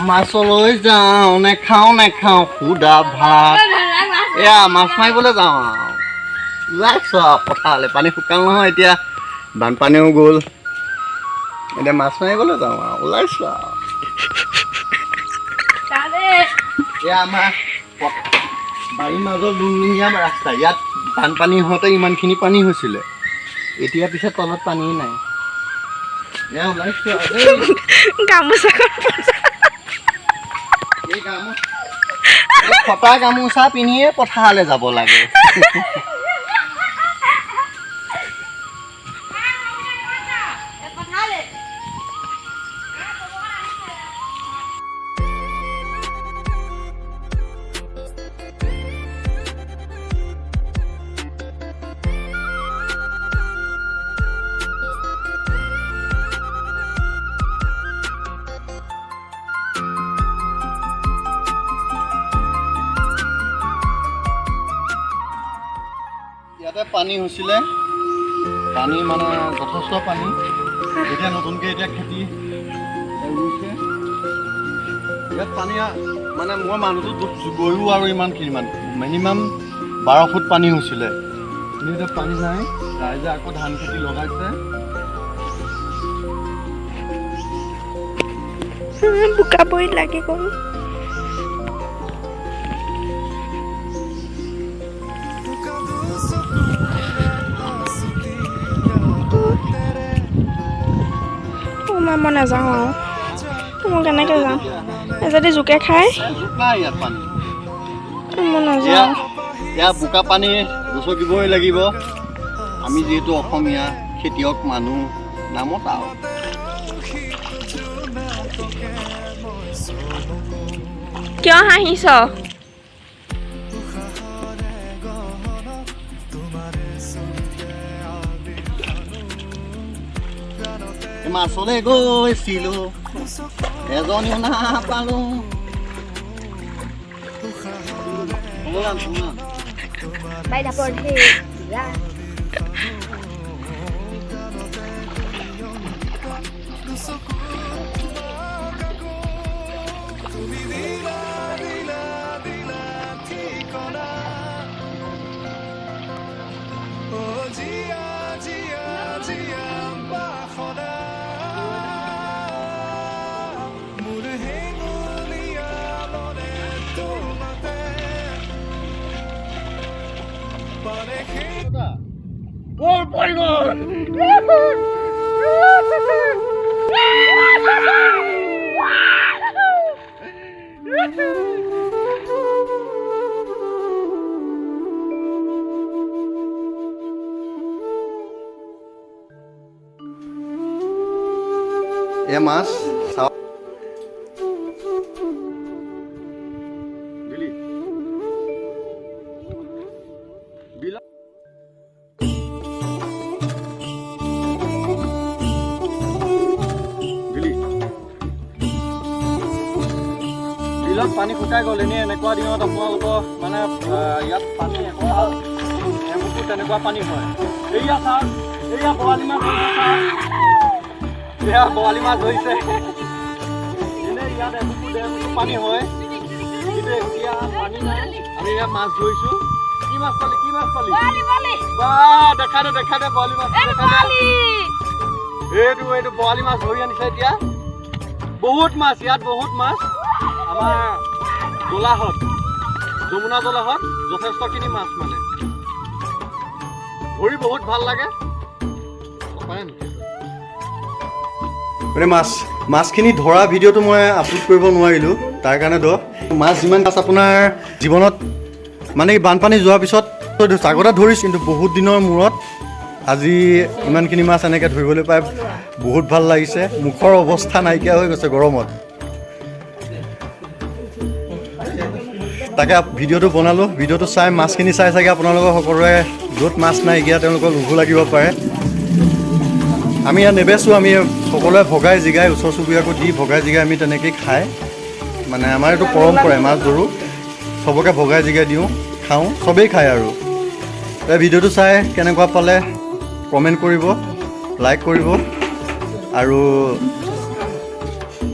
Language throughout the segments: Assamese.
মাছলৈ যাওঁ নেখাওঁ সুদা ভাত এয়া মাছ মাৰিবলৈ যাওঁ আৰু ওলাইছো আৰু পথাৰলৈ পানী শুকাল নহয় এতিয়া বানপানীও গ'ল এতিয়া মাছ মাৰিবলৈ যাওঁ আৰু ওলাইছো আৰু এয়া আমাৰ বাৰীৰ মাজৰ লুংলুঙীয়া ৰাস্তা ইয়াত বানপানী হওঁতে ইমানখিনি পানী হৈছিলে এতিয়া পিছে তলত পানী নাই এয়া ওলাইছো ফটা গামোচা পিন্ধিয়ে পথাৰলৈ যাব লাগে ইয়াতে পানী হৈছিলে পানী মানে যথেষ্ট পানী এতিয়া নতুনকৈ এতিয়া খেতি ৰুইছে ইয়াত পানী মানে মই মানুহটো গৈও আৰু ইমানখিনি মিনিমাম 12 ফুট পানী হৈছিলে কিন্তু এতিয়া পানী নাই ৰাইজে আকৌ ধান খেতি লগাইছে বোকা পৰি লাগি গ'ল মই নাযাওঁ আৰু মই কেনেকৈ যাওঁ যদি জোকে খায় মই নাযাওঁ ইয়াত বোকা পানী গছকিবই লাগিব আমি যিহেতু অসমীয়া খেতিয়ক মানুহ নামত আৰু কিয় হাঁহিছ মাছলৈ গৈছিলো এজনীও নাপালো এ মাছ বিলত পানী শুকাই গ'ল এনেই এনেকুৱা দিনত আপোনালোকৰ মানে ইয়াত পানী এমুকো তেনেকুৱা পানী হয় এয়া চাওক এয়া বৰালি মাছ এয়া বৰালি মাছ ধৰিছে এনেই ইয়াত এমুকো ডেৰমুকো পানী হয় কিন্তু এতিয়া পানী নাই আমি ইয়াত মাছ ধৰিছোঁ কি মাছ পালি বা দেখা দে বৰালি মাছ এইটো বৰালি মাছ ধৰি আনিছে এতিয়া বহুত মাছ ইয়াত বহুত মাছ আমাৰ জলাহত যমুনা জলাহত যথেষ্টখিনি মাছ মানে ধৰি বহুত ভাল লাগে মানে মাছখিনি ধৰা ভিডিঅ'টো মই আপলোড কৰিব নোৱাৰিলোঁ তাৰ কাৰণে মাছ যিমান মাছ আপোনাৰ জীৱনত মানে বানপানী যোৱাৰ পিছত আগতে ধৰিছোঁ কিন্তু বহুত দিনৰ মূৰত আজি ইমানখিনি মাছ এনেকৈ ধৰিবলৈ পাই বহুত ভাল লাগিছে মুখৰ অৱস্থা নাইকিয়া হৈ গৈছে গৰমত তাকে ভিডিঅ'টো বনালোঁ ভিডিঅ'টো চাই মাছখিনি চাই চাগে আপোনালোকৰ সকলোৰে য'ত মাছ নাইকিয়া তেওঁলোকৰ লোভো লাগিব পাৰে আমি ইয়াত নেবেচোঁ আমি সকলোৱে ভগাই জিগাই ওচৰ চুবুৰীয়াকো দি ভগাই জিগাই আমি তেনেকৈয়ে খাই মানে আমাৰ এইটো পৰম্পৰাই মাছ ধৰোঁ চবকে ভগাই জিগাই দিওঁ খাওঁ চবেই খায় আৰু ভিডিঅ'টো চাই কেনেকুৱা পালে কমেণ্ট কৰিব লাইক কৰিব আৰু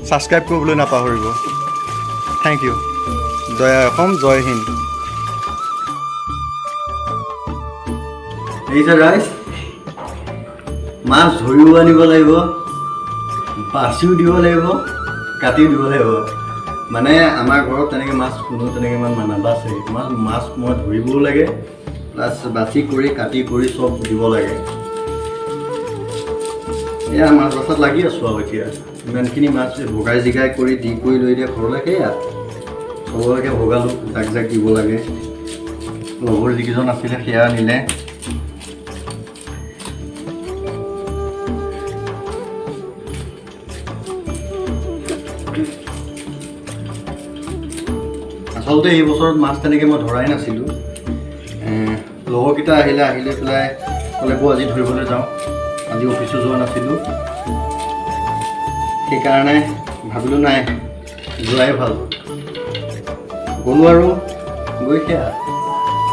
ছাবস্ক্ৰাইব কৰিবলৈ নাপাহৰিব। Thank you. জয় আই অসম, জয় হিন্দ। দেখিছে ৰাইজ, মাছ ধৰিও আনিব লাগিব, বাচিও দিব লাগিব, কাটিও দিব লাগিব। মানে আমাৰ ঘৰত তেনেকৈ মাছ কোনো তেনেকৈ ইমান নাবাচে। মাছ মই ধৰিবও লাগে, প্লাছ বাছি কৰি কাটি কৰি চব দিব লাগে। এয়া মাছ বাছত লাগি আছোঁ আৰু এতিয়া ইমানখিনি মাছ ভগাই জিগাই কৰি দি কৰি লৈ দিয়ে ঘৰলৈ। সেয়া চবলৈকে ভগালোঁ, জাক জাক দিব লাগে। লগৰ যিকেইজন আছিলে সেয়া নিলে। আচলতে এই বছৰত মাছ তেনেকৈ মই ধৰাই নাছিলোঁ। লগৰকেইটা আহিলে পেলাই ক'লে বৌ আজি ধৰিবলৈ যাওঁ। আজি অফিচো যোৱা নাছিলোঁ, সেইকাৰণে ভাবিলোঁ নাই যোৱাই ভাল। গ'লোঁ আৰু গৈ সেয়া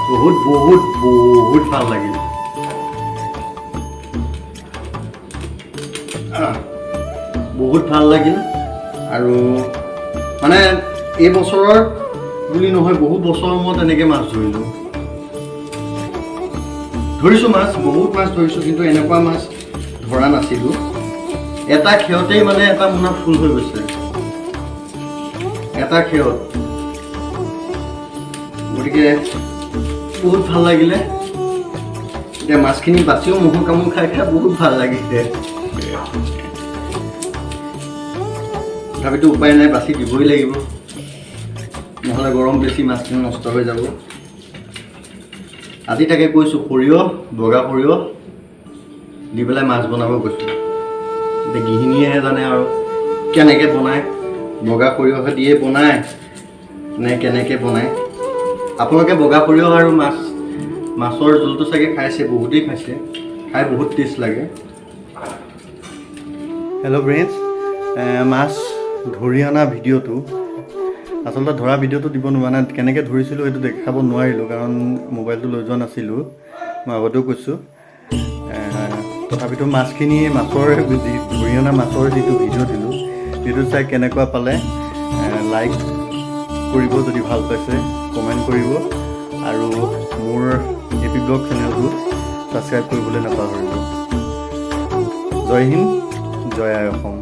বহুত বহুত বহুত ভাল লাগিল। বহুত ভাল লাগিল। আৰু মানে এই বছৰৰ বুলি নহয়, বহু বছৰৰ মই তেনেকৈ মাছ ধৰিছোঁ মাছ, বহুত মাছ ধৰিছোঁ, কিন্তু এনেকুৱা মাছ ধৰা নাছিলোঁ। এটা খেৰতেই মানে এটা মোনা ফুল হৈ গৈছে, এটা খেৰত। গতিকে বহুত ভাল লাগিলে। এতিয়া মাছখিনি বাচিও মহো কামোৰ খাই খাই বহুত ভাল লাগিছে। তথাপিতো উপায় নাই, বাচি দিবই লাগিব, নহ'লে গৰম বেছি মাছখিনি নষ্ট হৈ যাব। আজি তাকে কৈছোঁ, সৰিয়হ, বগা সৰিয়হ দি পেলাই মাছ বনাব কৈছোঁ। এতিয়া গৃহিণীয়েহে জানে আৰু কেনেকৈ বনায়, বগা সৰিয়হে দিয়ে বনায় নে কেনেকৈ বনায়। আপোনালোকে বগা সৰিয়হ আৰু মাছৰ জোলটো চাগে খাইছে, বহুতেই খাইছে, খাই বহুত টেষ্ট লাগে। হেল্ল' ফ্ৰেণ্ডছ, মাছ ধৰি অনা ভিডিঅ'টো, আচলতে ধৰা ভিডিঅ'টো দিব নোৱাৰা নাই। কেনেকৈ ধৰিছিলোঁ সেইটো দেখাব নোৱাৰিলোঁ, কাৰণ মোবাইলটো লৈ যোৱা নাছিলোঁ। মই আগতেও কৈছোঁ। তথাপিতো মাছৰ ধৰি অনা মাছৰ যিটো ভিডিঅ' দিলোঁ, সেইটো চাই কেনেকুৱা পালে লাইক কৰিব, যদি ভাল পাইছে কমেণ্ট কৰিব, আৰু মোৰ এপি ব্লগ চেনেলটো ছাবস্ক্ৰাইব কৰিবলৈ নাপাহৰিব। জয় হিন্দ, জয় আই অসম।